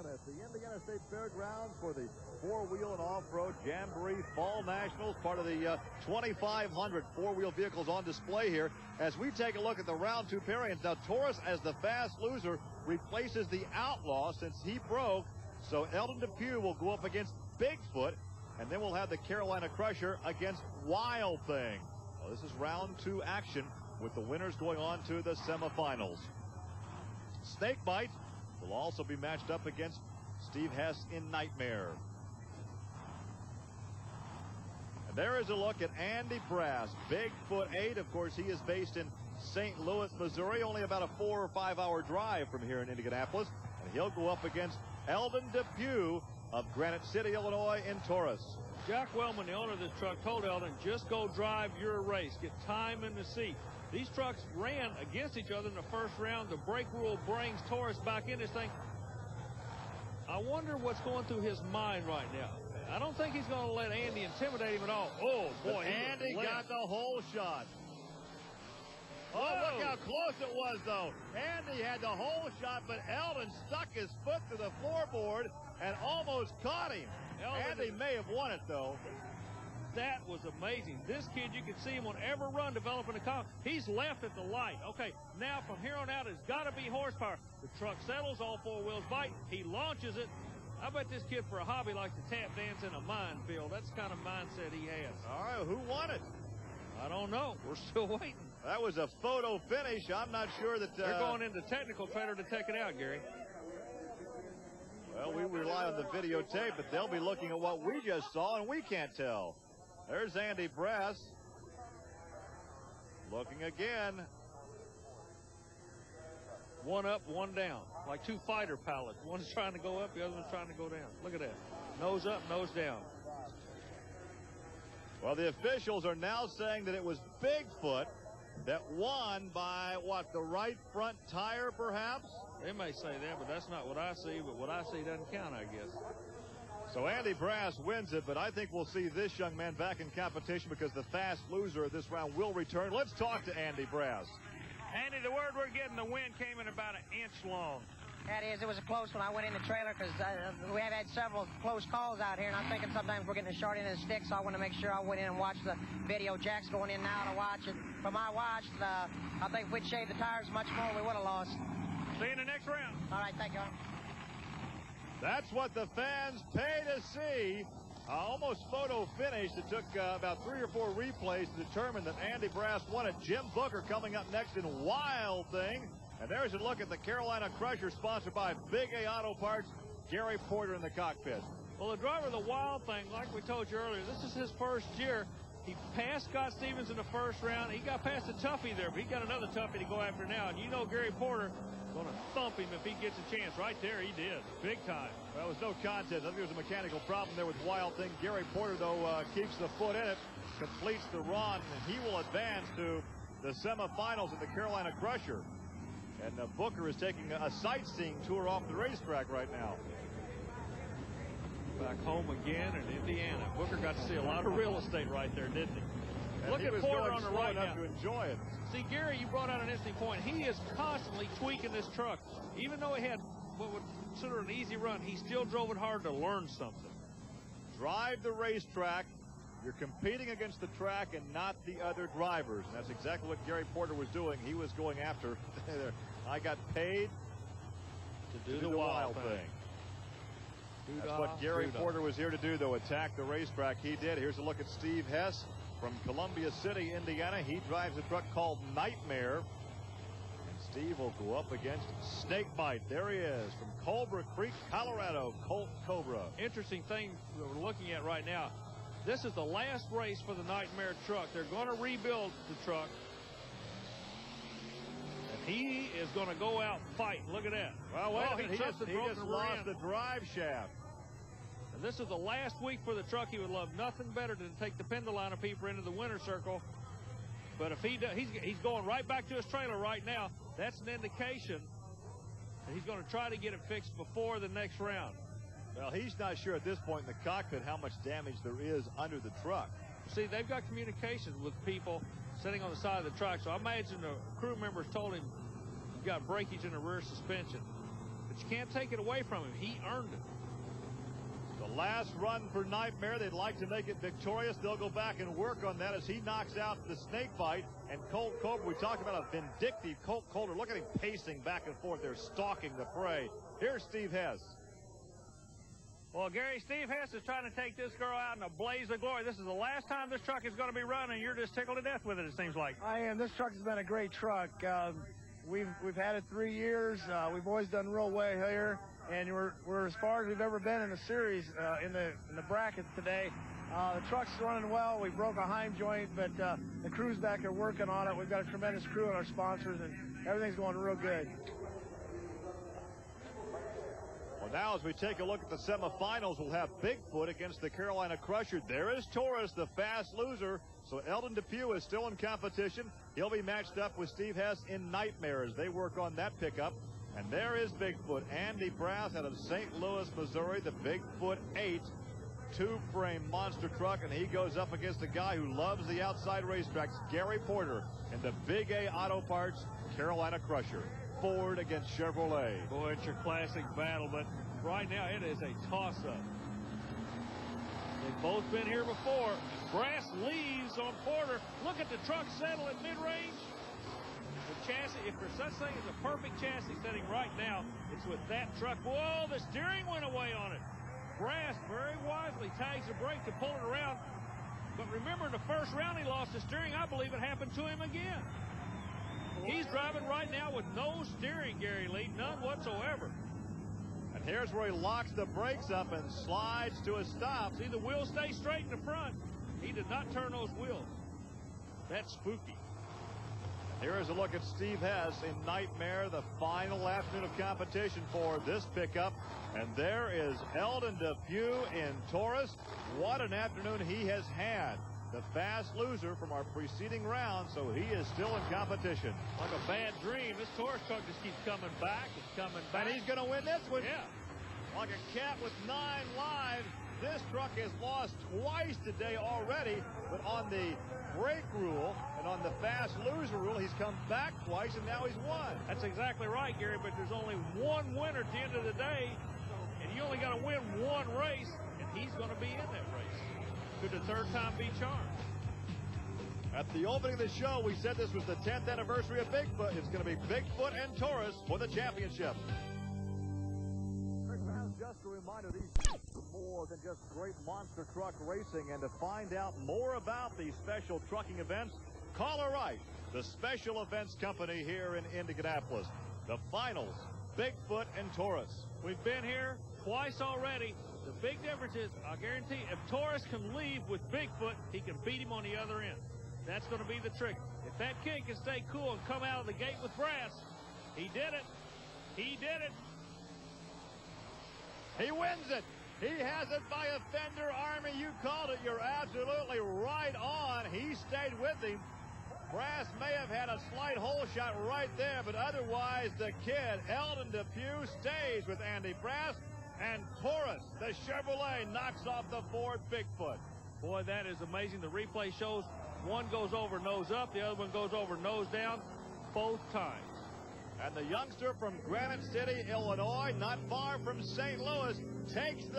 again at the Indiana State Fairgrounds for the four-wheel and off-road Jamboree Fall Nationals, part of the 2,500 four-wheel vehicles on display here. As we take a look at the round two pairings, now Taurus, as the fast loser, replaces the Outlaw since he broke. So Eldon Depew will go up against Bigfoot, and then we'll have the Carolina Crusher against Wild Thing. Well, this is round two action with the winners going on to the semifinals. Snakebite will also be matched up against Steve Hess in Nightmare. And there is a look at Andy Brass, Bigfoot 8. Of course, he is based in St. Louis, Missouri, only about a 4 or 5 hour drive from here in Indianapolis. And he'll go up against Eldon Depew of Granite City, Illinois in Taurus. Jack Wellman, the owner of this truck, told Eldon, just go drive your race. Get time in the seat. These trucks ran against each other in the first round. The brake rule brings Taurus back in this thing. I wonder what's going through his mind right now. I don't think he's going to let Andy intimidate him at all. Oh, boy. Andy got the whole shot. Oh, look how close it was, though. Andy had the whole shot, but Eldon stuck his foot to the floorboard and almost caught him. Andy may have won it, though. That was amazing. This kid, you can see him on every run developing a car. He's left at the light. Okay, now from here on out, it's got to be horsepower. The truck settles, all four wheels bite. He launches it. I bet this kid for a hobby likes to tap dance in a minefield. That's the kind of mindset he has. All right, who won it? I don't know. We're still waiting. That was a photo finish. I'm not sure that... They're going into technical trailer to take it out, Gary. Well, we rely on the videotape, but they'll be looking at what we just saw, and we can't tell. There's Andy Brass. Looking again. One up, one down. Like two fighter pilots. One's trying to go up, the other one's trying to go down. Look at that. Nose up, nose down. Well, the officials are now saying that it was Bigfoot that won by, what, the right front tire, perhaps? They may say that, but that's not what I see. But what I see doesn't count, I guess. So Andy Brass wins it, but I think we'll see this young man back in competition because the fast loser of this round will return. Let's talk to Andy Brass. Andy, the word we're getting, the wind came in about 1 inch long. That is, it was a close one. I went in the trailer because we have had several close calls out here, and I'm thinking sometimes we're getting a short end of the stick, so I want to make sure I went in and watched the video. Jack's going in now to watch it. From I watched, I think if we'd shaved the tires much more, we would have lost. See you in the next round. All right, thank you. That's what the fans pay to see. Almost photo finish. It took about 3 or 4 replays to determine that Andy Brass won it. Jim Booker coming up next in Wild Thing. And there's a look at the Carolina Crusher, sponsored by Big A Auto Parts. Gary Porter in the cockpit. Well, the driver of the Wild Thing, like we told you earlier, this is his first year. He passed Scott Stevens in the first round. He got past a toughie there, but he got another toughie to go after now. And you know Gary Porter going to thump him if he gets a chance. Right there, he did. Big time. Well, it was no contest. I think there was a mechanical problem there with Wild Thing. Gary Porter, though, keeps the foot in it, completes the run, and he will advance to the semifinals of the Carolina Crusher. And Booker is taking a sightseeing tour off the racetrack right now. Back home again in Indiana. Booker got to see a lot of real estate right there, didn't he? And look at Porter on the right now. To enjoy it. See, Gary, you brought out an interesting point. He is constantly tweaking this truck. Even though he had what would consider an easy run, he still drove it hard to learn something. Drive the racetrack. You're competing against the track and not the other drivers. And that's exactly what Gary Porter was doing. He was going after. I got paid to do the wild thing. That's what Gary Porter was here to do, though, attack the racetrack. He did. Here's a look at Steve Hess from Columbia City, Indiana. He drives a truck called Nightmare. And Steve will go up against Snakebite. There he is from Culver Creek, Colorado, Colt Cobra. Interesting thing that we're looking at right now. This is the last race for the Nightmare truck. They're going to rebuild the truck. And he is going to go out fighting. Look at that. Well, wait a minute. He just lost the drive shaft. And this is the last week for the truck. He would love nothing better than to take the PENDA line of people into the winner's circle. But if he does, he's going right back to his trailer right now. That's an indication that he's going to try to get it fixed before the next round. Well, he's not sure at this point in the cockpit how much damage there is under the truck. See, they've got communications with people sitting on the side of the track. So I imagine the crew members told him, you got breakage in the rear suspension. but you can't take it away from him. He earned it. The last run for Nightmare, they'd like to make it victorious. They'll go back and work on that as he knocks out the snake bite. And Colt Cobra, we talked about a vindictive Colt Colder. Look at him pacing back and forth. They're stalking the prey. Here's Steve Hess. Well, Gary, Steve Hess is trying to take this girl out in a blaze of glory. This is the last time this truck is going to be running. You're just tickled to death with it, it seems like. I am. This truck has been a great truck. We've had it 3 years. We've always done real well here, and we're as far as we've ever been in the series in the bracket today. The truck's running well. We broke a Heim joint, but the crew's back there working on it. We've got a tremendous crew and our sponsors, and everything's going real good. Well, now as we take a look at the semifinals, we'll have Bigfoot against the Carolina Crusher. There is Taurus, the fast loser. So Eldon Depew is still in competition. He'll be matched up with Steve Hess in Nightmare as they work on that pickup. And there is Bigfoot, Andy Brass out of St. Louis, Missouri, the Bigfoot 8 two-frame monster truck, and he goes up against a guy who loves the outside racetracks, Gary Porter, in the Big A Auto Parts Carolina Crusher. Ford against Chevrolet. Boy, it's your classic battle, but right now it is a toss-up. They've both been here before. Brass leaves on Porter. Look at the truck settle at mid-range. The chassis, if there's such thing as a perfect chassis setting right now, it's with that truck. Whoa, the steering went away on it. Brass very wisely tags the brake to pull it around. But remember, in the first round he lost the steering. I believe it happened to him again. He's driving right now with no steering, Gary Lee, none whatsoever. And here's where he locks the brakes up and slides to a stop. See, the wheels stay straight in the front. He did not turn those wheels. That's spooky. Here is a look at Steve Hess in Nightmare, the final afternoon of competition for this pickup. And there is Eldon Depew in Taurus. What an afternoon he has had. The fast loser from our preceding round, so he is still in competition. Like a bad dream, this Taurus truck just keeps coming back and coming back. And he's going to win this one. Yeah. Like a cat with 9 lives, this truck has lost twice today already, but on the brake rule and on the fast loser rule, he's come back twice, and now he's won. That's exactly right, Gary, but there's only one winner at the end of the day, and you only got to win one race, and he's going to be in that race. Could the third time be charmed? At the opening of the show, we said this was the 10th anniversary of Bigfoot. It's going to be Bigfoot and Taurus for the championship. Just a reminder, these are more than just great monster truck racing. And to find out more about these special trucking events, call or write the Special Events Company here in Indianapolis. The finals, Bigfoot and Taurus. We've been here twice already. The big difference is, I guarantee, if Taurus can leave with Bigfoot, he can beat him on the other end. That's going to be the trick. If that kid can stay cool and come out of the gate with Brass, he did it. He did it. He wins it. He has it by a fender. Army, you called it. You're absolutely right on. He stayed with him. Brass may have had a slight hole shot right there, but otherwise the kid, Eldon Depew, stays with Andy Brass. And Taurus, the Chevrolet, knocks off the Ford Bigfoot. Boy, that is amazing. The replay shows one goes over nose up, the other one goes over nose down, both times. And the youngster from Granite City, Illinois, not far from St. Louis, takes the